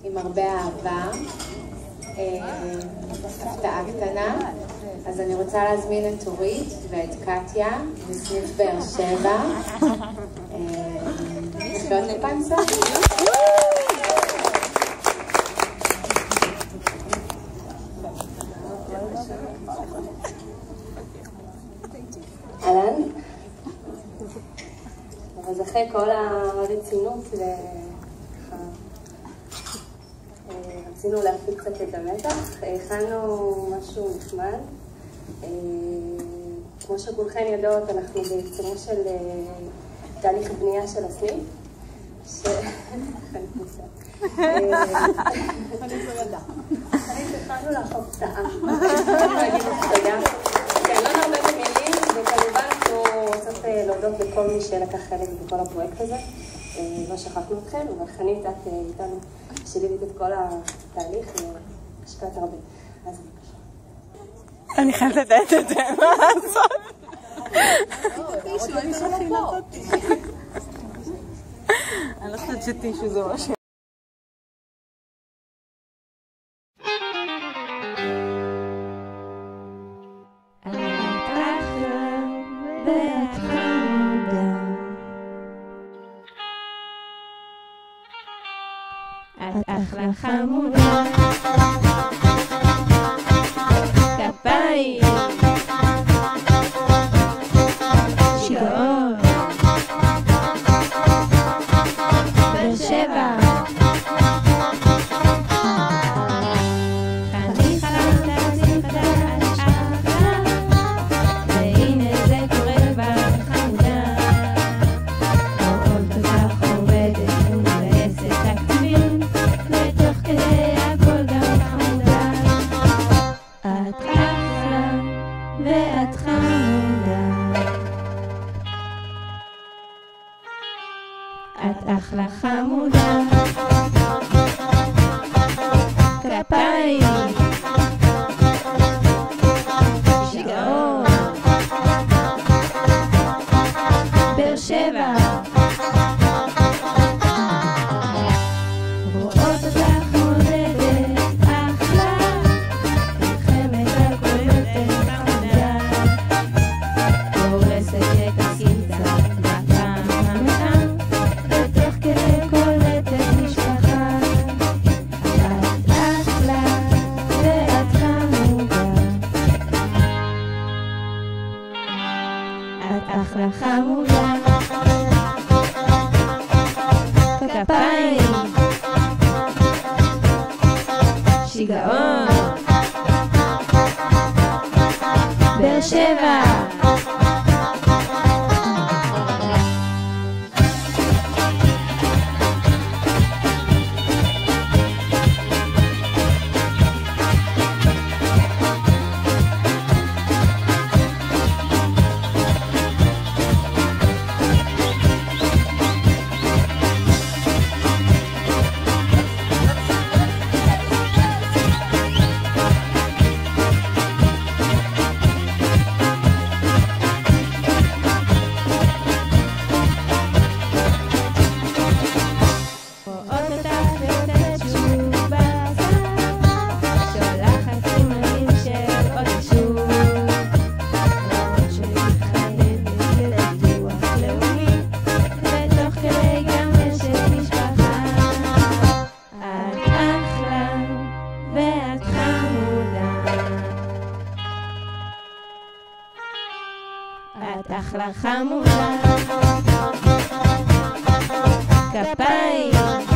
עם הרבה אהבה, הפתעה קטנה. אז אני רוצה להזמין את אורית ואת קטיה מסניף באר שבע. לחיות לפנסה. אהלן. אז אחרי כל הרצינות רצינו להפיק קצת את המתח, הכנו משהו נחמד. כמו שכולכן יודעות, אנחנו בעיצומו של תהליך בנייה של הסניף. התחלנו לאכוף טעם. להגיד תודה. כן, לא נרבה במילים, וכמובן אנחנו רוצות להודות לכל מי שלקח חלק בכל הפרויקט הזה. לא שכחנו אתכם, אבל חנית את איתנו שליווית את כל התהליך, השקעת הרבה. אז בבקשה. אני חייבת לדעת את זה, מה לעשות? אני לא חושבת שטישו זה משהו. את אחלה חמודה, כפיים, שיגעון, באר שבע, חניך חדש אחלה, והנה זה קורה בחמודה, רואות אותך עובדת ומגייסת תקציבים, לתוך כדי הכל גם חמודה. את אחלה ואת חמודה, את אחלה חמודה, כפיים, שיגעון, באר שבע, רואות אותך מודדת אחלה, נלחמת על כל יותר חמודה, הורסת את הסמטה בפעם המאה, בתוך כדי קולטת משפחה. את אחלה ואת חמודה, את אחלה חמודה, כפיים, שיגעון, באר שבע. את אחלה חמודה, כפיים,